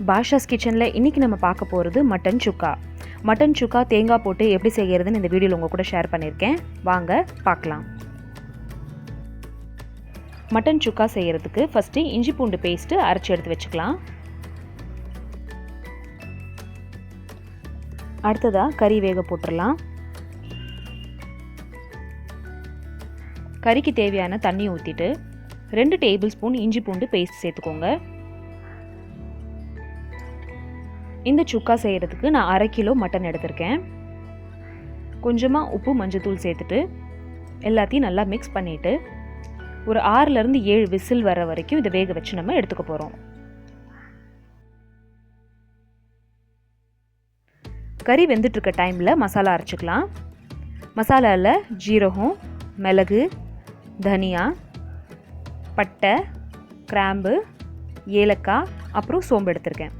பாஷாஸ் கிச்சனில் இன்றைக்கி நம்ம பார்க்க போகிறது மட்டன் சுக்கா. மட்டன் சுக்கா தேங்காய் போட்டு எப்படி செய்கிறதுன்னு இந்த வீடியோவில் உங்கள் கூட ஷேர் பண்ணியிருக்கேன். வாங்க பார்க்கலாம். மட்டன் சுக்கா செய்கிறதுக்கு ஃபஸ்ட்டு இஞ்சி பூண்டு பேஸ்ட்டு அரைச்சி எடுத்து வச்சுக்கலாம். அடுத்ததாக கறி வேக போட்டுடலாம். கறிக்கு தேவையான தண்ணி ஊற்றிட்டு 2 டேபிள் ஸ்பூன் இஞ்சி பூண்டு பேஸ்ட் சேர்த்துக்கோங்க. இந்த சுக்கா செய்கிறதுக்கு நான் 1/2 கிலோ மட்டன் எடுத்திருக்கேன். கொஞ்சமாக உப்பு மஞ்சத்தூள் சேர்த்துட்டு எல்லாத்தையும் நல்லா மிக்ஸ் பண்ணிவிட்டு ஒரு 6லேருந்து 7 விசில் வர வரைக்கும் இதை வேக வச்சு நம்ம எடுத்துக்க போகிறோம். கறி வெந்துட்டுருக்க டைமில் மசாலா அரைச்சிக்கலாம். மசாலாவில் ஜீரகம், மிளகு, தனியா, பட்டை, கிராம்பு, ஏலக்காய், அப்புறம் சோம்பு எடுத்திருக்கேன்.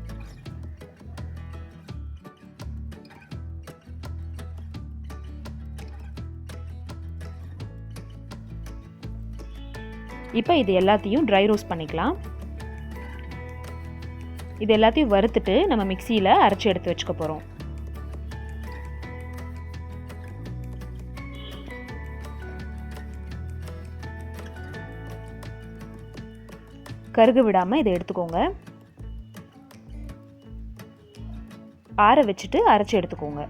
இப்போ இது எல்லாத்தையும் ட்ரை ரோஸ்ட் பண்ணிக்கலாம். இது எல்லாத்தையும் வறுத்துட்டு நம்ம மிக்சியில் அரைச்சி எடுத்து வச்சுக்க போகிறோம். கருக விடாமல் இதை எடுத்துக்கோங்க. ஆற வச்சுட்டு அரைச்சி எடுத்துக்கோங்க.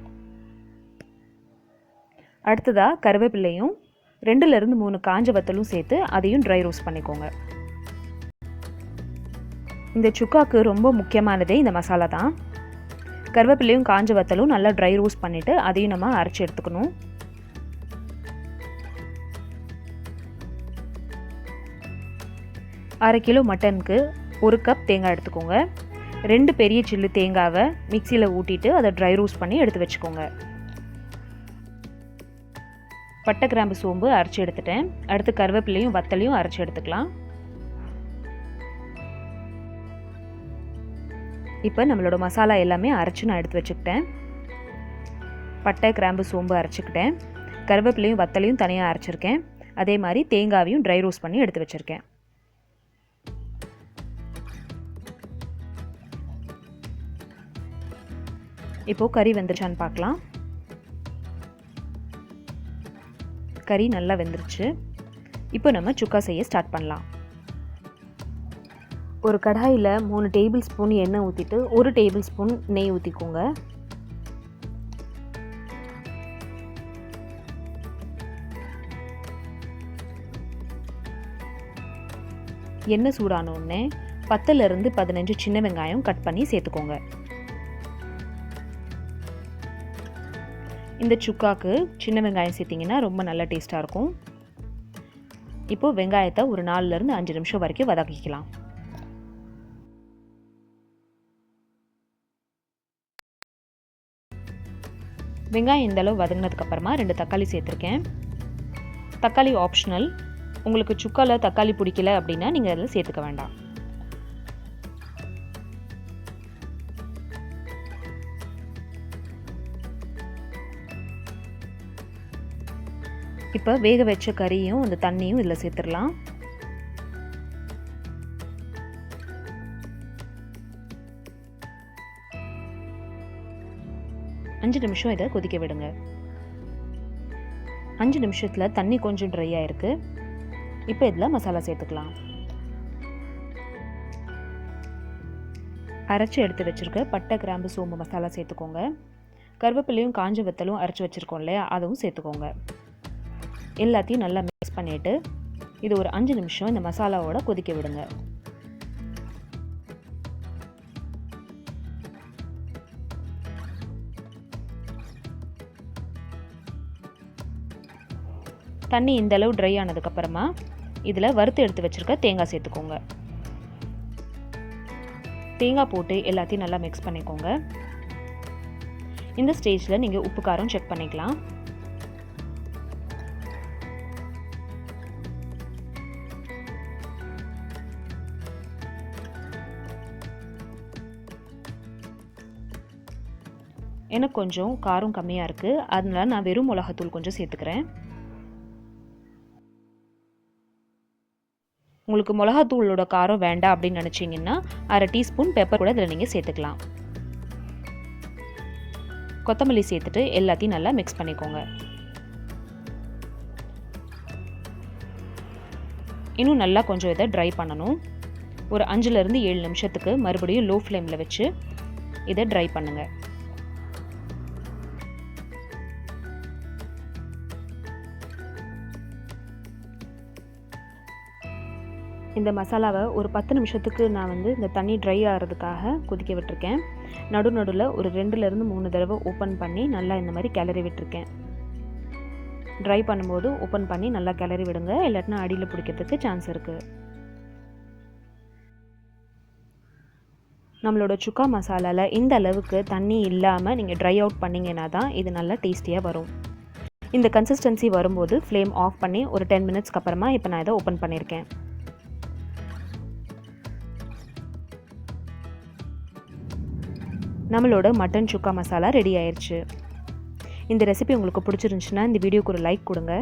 அடுத்ததாக கருவேப்பிலையும் 2லேருந்து 3 காஞ்ச வத்தலும் சேர்த்து அதையும் ட்ரை ரோஸ்ட் பண்ணிக்கோங்க. இந்த சுக்காவுக்கு ரொம்ப முக்கியமானதே இந்த மசாலா தான். கருவேப்பிலையும் காஞ்ச வத்தலும் நல்லா ட்ரை ரோஸ்ட் பண்ணிவிட்டு அதையும் நம்ம அரைச்சி எடுத்துக்கணும். அரை கிலோ மட்டனுக்கு 1 கப் தேங்காய் எடுத்துக்கோங்க. 2 பெரிய சில்லு தேங்காவை மிக்சியில் ஊட்டிட்டு அதை ட்ரை ரோஸ்ட் பண்ணி எடுத்து வச்சுக்கோங்க. பட்டை, கிராம்பு, சோம்பு அரைச்சி எடுத்துட்டேன். அடுத்து கருவேப்பிலையும் வத்தலையும் அரைச்சி எடுத்துக்கலாம். இப்போ நம்மளோட மசாலா எல்லாமே அரைச்சி நான் எடுத்து வச்சுக்கிட்டேன். பட்டை, கிராம்பு, சோம்பு அரைச்சிக்கிட்டேன். கருவேப்பிலையும் வத்தலையும் தனியாக அரைச்சிருக்கேன். அதே மாதிரி தேங்காவையும் ட்ரை ரோஸ்ட் பண்ணி எடுத்து வச்சுருக்கேன். இப்போது கறி வெந்துருச்சான்னு பார்க்கலாம். கறி நல்லா வெந்துருச்சு. இப்போ நம்ம சுக்கா செய்ய ஸ்டார்ட் பண்ணலாம். ஒரு கடாயில் 3 டேபிள் ஸ்பூன் எண்ணெய் ஊற்றிட்டு 1 டேபிள் ஸ்பூன் நெய் ஊற்றிக்கோங்க. எண்ணெய் சூடான உடனே 10லேருந்து 15 சின்ன வெங்காயம் கட் பண்ணி சேர்த்துக்கோங்க. இந்த சுக்காக்கு சின்ன வெங்காயம் சேர்த்திங்கன்னா ரொம்ப நல்ல டேஸ்ட்டாக இருக்கும். இப்போது வெங்காயத்தை ஒரு 4லேருந்து 5 நிமிஷம் வரைக்கும் வதக்கிக்கலாம். வெங்காயம் இந்தளவு வதங்கினதுக்கப்புறமா 2 தக்காளி சேர்த்துருக்கேன். தக்காளி ஆப்ஷனல். உங்களுக்கு சுக்காவில் தக்காளி பிடிக்கல அப்படின்னா நீங்கள் அதில் சேர்த்துக்க வேண்டாம். இப்போ வேக வச்ச கறியும் அந்த தண்ணியும் இதில் சேர்த்துடலாம். அஞ்சு நிமிஷம் இதை கொதிக்க விடுங்க. 5 நிமிஷத்தில் தண்ணி கொஞ்சம் ட்ரை ஆயிருக்கு. இப்போ இதில் மசாலா சேர்த்துக்கலாம். அரைச்சி எடுத்து வச்சுருக்க பட்டை, கிராம்பு, சோம்பு மசாலா சேர்த்துக்கோங்க. கருவேப்பிலையும் காஞ்ச வத்தலும் அரைச்சி வச்சுருக்கோம் இல்லையா, அதுவும் சேர்த்துக்கோங்க. எல்லாத்தையும் நல்லா மிக்ஸ் பண்ணிவிட்டு இது ஒரு 5 நிமிஷம் இந்த மசாலாவோட கொதிக்க விடுங்க. தண்ணி இந்தளவு ட்ரை ஆனதுக்கப்புறமா இதில் வறுத்து எடுத்து வச்சுருக்க தேங்காய் சேர்த்துக்கோங்க. தேங்காய் போட்டு எல்லாத்தையும் நல்லா மிக்ஸ் பண்ணிக்கோங்க. இந்த ஸ்டேஜில் நீங்கள் உப்பு காரம் செக் பண்ணிக்கலாம். எனக்கு கொஞ்சம் காரம் கம்மியாக இருக்குது, அதனால நான் வெறும் மிளகாத்தூள் கொஞ்சம் சேர்த்துக்கிறேன். உங்களுக்கு மிளகாத்தூளோட காரம் வேண்டாம் அப்படின்னு நினச்சிங்கன்னா 1/2 டீஸ்பூன் பெப்பர் கூட இதில் நீங்கள் சேர்த்துக்கலாம். கொத்தமல்லி சேர்த்துட்டு எல்லாத்தையும் நல்லா மிக்ஸ் பண்ணிக்கோங்க. இன்னும் நல்லா கொஞ்சம் இதை ட்ரை பண்ணணும். ஒரு 5லேருந்து 7 நிமிஷத்துக்கு மறுபடியும் லோ ஃப்ளேமில் வச்சு இதை ட்ரை பண்ணுங்கள். இந்த மசாலாவை ஒரு 10 நிமிஷத்துக்கு நான் இந்த தண்ணி ட்ரை ஆகிறதுக்காக கொதிக்க விட்டுருக்கேன். நடுவில் ஒரு 2லேருந்து 3 தடவை ஓப்பன் பண்ணி நல்லா இந்த மாதிரி கிளறி விட்டுருக்கேன். ட்ரை பண்ணும்போது ஓப்பன் பண்ணி நல்லா கிளறி விடுங்க, இல்லாட்டினா அடியில் பிடிக்கிறதுக்கு சான்ஸ் இருக்குது. நம்மளோட சுக்கா மசாலாவில் இந்த அளவுக்கு தண்ணி இல்லாமல் நீங்கள் ட்ரை அவுட் பண்ணிங்கன்னா தான் இது நல்லா டேஸ்டியாக வரும். இந்த கன்சிஸ்டன்சி வரும்போது ஃப்ளேம் ஆஃப் பண்ணி ஒரு 10 மினிட்ஸ்க்கு அப்புறமா இப்போ நான் இதை ஓப்பன் பண்ணியிருக்கேன். நம்மளோட மட்டன் சுக்கா மசாலா ரெடி ஆயிடுச்சு. இந்த ரெசிபி உங்களுக்கு பிடிச்சிருந்துச்சுன்னா இந்த வீடியோக்கு ஒரு லைக் கொடுங்க.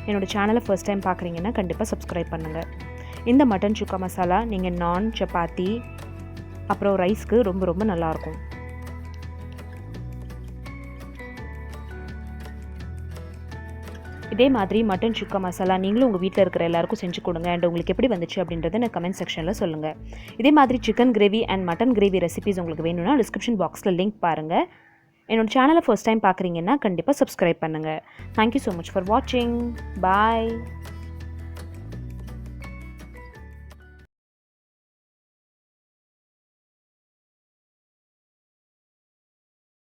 என்னோடய சேனலை ஃபர்ஸ்ட் டைம் பார்க்குறீங்கன்னா கண்டிப்பாக சப்ஸ்கிரைப் பண்ணுங்கள். இந்த மட்டன் சுக்கா மசாலா நீங்கள் நான், சப்பாத்தி, அப்புறம் ரைஸ்க்கு ரொம்ப ரொம்ப நல்லாயிருக்கும். இதே மாதிரி மட்டன் சுக்கா மசாலா நீங்களும் உங்கள் வீட்டில் இருக்கிற எல்லாருக்கும் செஞ்சு கொடுங்க. அண்ட் உங்களுக்கு எப்படி வந்துச்சு அப்படின்றத நான் கமெண்ட் செக்ஷனில் சொல்லுங்கள். இதே மாதிரி chicken gravy and mutton gravy recipes உங்களுக்கு வேணும்னா டிஸ்கிரிப்ஷன் பாக்ஸில் லிங்க் பாருங்கள். என்னோட சேனலை ஃபர்ஸ்ட் டைம் பார்க்குறீங்கன்னா கண்டிப்பாக சப்ஸ்கிரைப் பண்ணுங்கள். தேங்க்யூ ஸோ மச் ஃபார் வாட்சிங். பாய்.